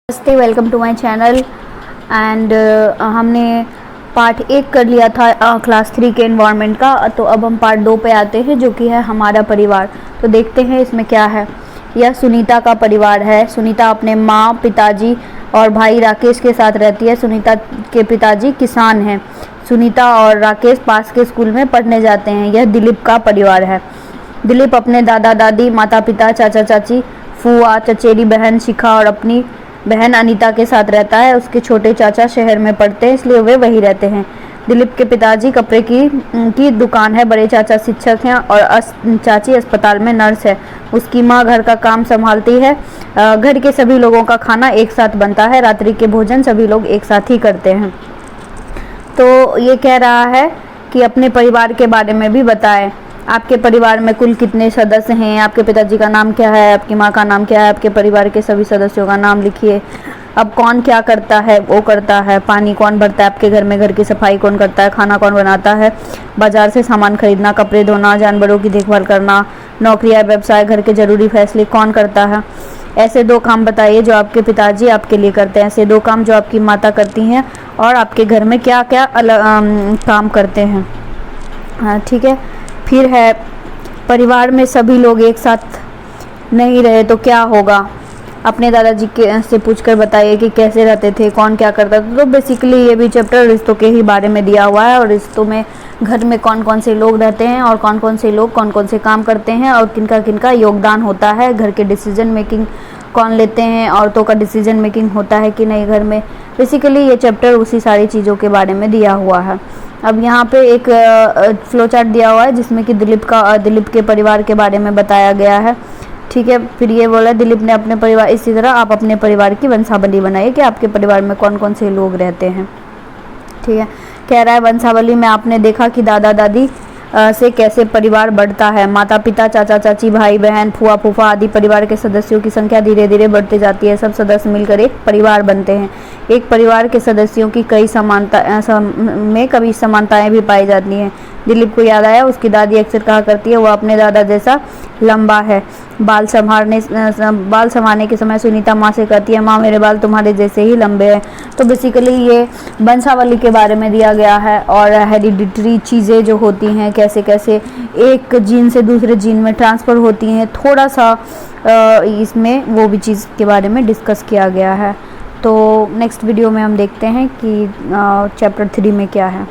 नमस्ते, welcome to my channel. And हमने part 1 कर लिया था क्लास 3 के एनवायरनमेंट का। तो अब हम पार्ट 2 पे आते हैं, जो कि है हमारा परिवार। तो देखते हैं इसमें क्या है। यह सुनीता का परिवार है। सुनीता अपने माँ, पिताजी और भाई राकेश के साथ रहती है। सुनीता के पिताजी किसान हैं। सुनीता और राकेश पास के स्कूल में पढ़ने जाते हैं। यह दिलीप का परिवार है। दिलीप अपने दादा दादी, माता पिता, चाचा चाची, फूआ, चचेरी बहन शिखा और अपनी बहन अनीता के साथ रहता है। उसके छोटे चाचा शहर में पढ़ते हैं, इसलिए वे वहीं रहते हैं। दिलीप के पिताजी कपड़े की दुकान है। बड़े चाचा शिक्षक हैं और चाची अस्पताल में नर्स है। उसकी माँ घर का काम संभालती है। घर के सभी लोगों का खाना एक साथ बनता है। रात्रि के भोजन सभी लोग एक साथ ही करते हैं। तो ये कह रहा है कि अपने परिवार के बारे में भी बताएं। आपके परिवार में कुल कितने सदस्य हैं, आपके पिताजी का नाम क्या है, आपकी माँ का नाम क्या है, आपके परिवार के सभी सदस्यों का नाम लिखिए। अब कौन क्या करता है, वो करता है, पानी कौन भरता है आपके घर में, घर की सफाई कौन करता है, खाना कौन बनाता है, बाजार से सामान खरीदना, कपड़े धोना, जानवरों की देखभाल करना, नौकरी या व्यवसाय, घर के जरूरी फैसले कौन करता है। ऐसे 2 काम बताइए जो आपके पिताजी आपके लिए करते हैं। ऐसे 2 काम जो आपकी माता करती हैं और आपके घर में क्या क्या काम करते हैं। हाँ, ठीक है। फिर है, परिवार में सभी लोग एक साथ नहीं रहे तो क्या होगा। अपने दादाजी के से पूछकर बताइए कि कैसे रहते थे, कौन क्या करता था। तो बेसिकली ये भी चैप्टर रिश्तों के ही बारे में दिया हुआ है, और रिश्तों में घर में कौन कौन से लोग रहते हैं और कौन कौन से लोग कौन कौन से काम करते हैं और किनका किनका योगदान होता है। घर के डिसीजन मेकिंग कौन लेते हैं, औरतों का डिसीजन मेकिंग होता है कि नहीं घर में। बेसिकली ये चैप्टर उसी सारी चीज़ों के बारे में दिया हुआ है। अब यहाँ पे एक फ्लो चार्ट दिया हुआ है जिसमें कि दिलीप के परिवार के बारे में बताया गया है। ठीक है। फिर ये बोला दिलीप ने अपने परिवार, इसी तरह आप अपने परिवार की वंशावली बनाइए कि आपके परिवार में कौन कौन से लोग रहते हैं। ठीक है। कह रहा है वंशावली में आपने देखा कि दादा दादी से कैसे परिवार बढ़ता है। माता पिता, चाचा चाची, भाई बहन, फूआ फूफा आदि परिवार के सदस्यों की संख्या धीरे धीरे बढ़ती जाती है। सब सदस्य मिलकर एक परिवार बनते हैं। एक परिवार के सदस्यों की कई कभी समानताएं भी पाई जाती हैं। दिलीप को याद आया, उसकी दादी अक्सर कहा करती है वह अपने दादा जैसा लंबा है। बाल संभालने के समय सुनीता माँ से कहती है, माँ मेरे बाल तुम्हारे जैसे ही लंबे हैं। तो बेसिकली ये वंशावली के बारे में दिया गया है, और हेरिडिटरी चीज़ें जो होती हैं कैसे कैसे एक जीन से दूसरे जीन में ट्रांसफ़र होती हैं, थोड़ा सा इसमें वो भी चीज़ के बारे में डिस्कस किया गया है। तो नेक्स्ट वीडियो में हम देखते हैं कि चैप्टर 3 में क्या है।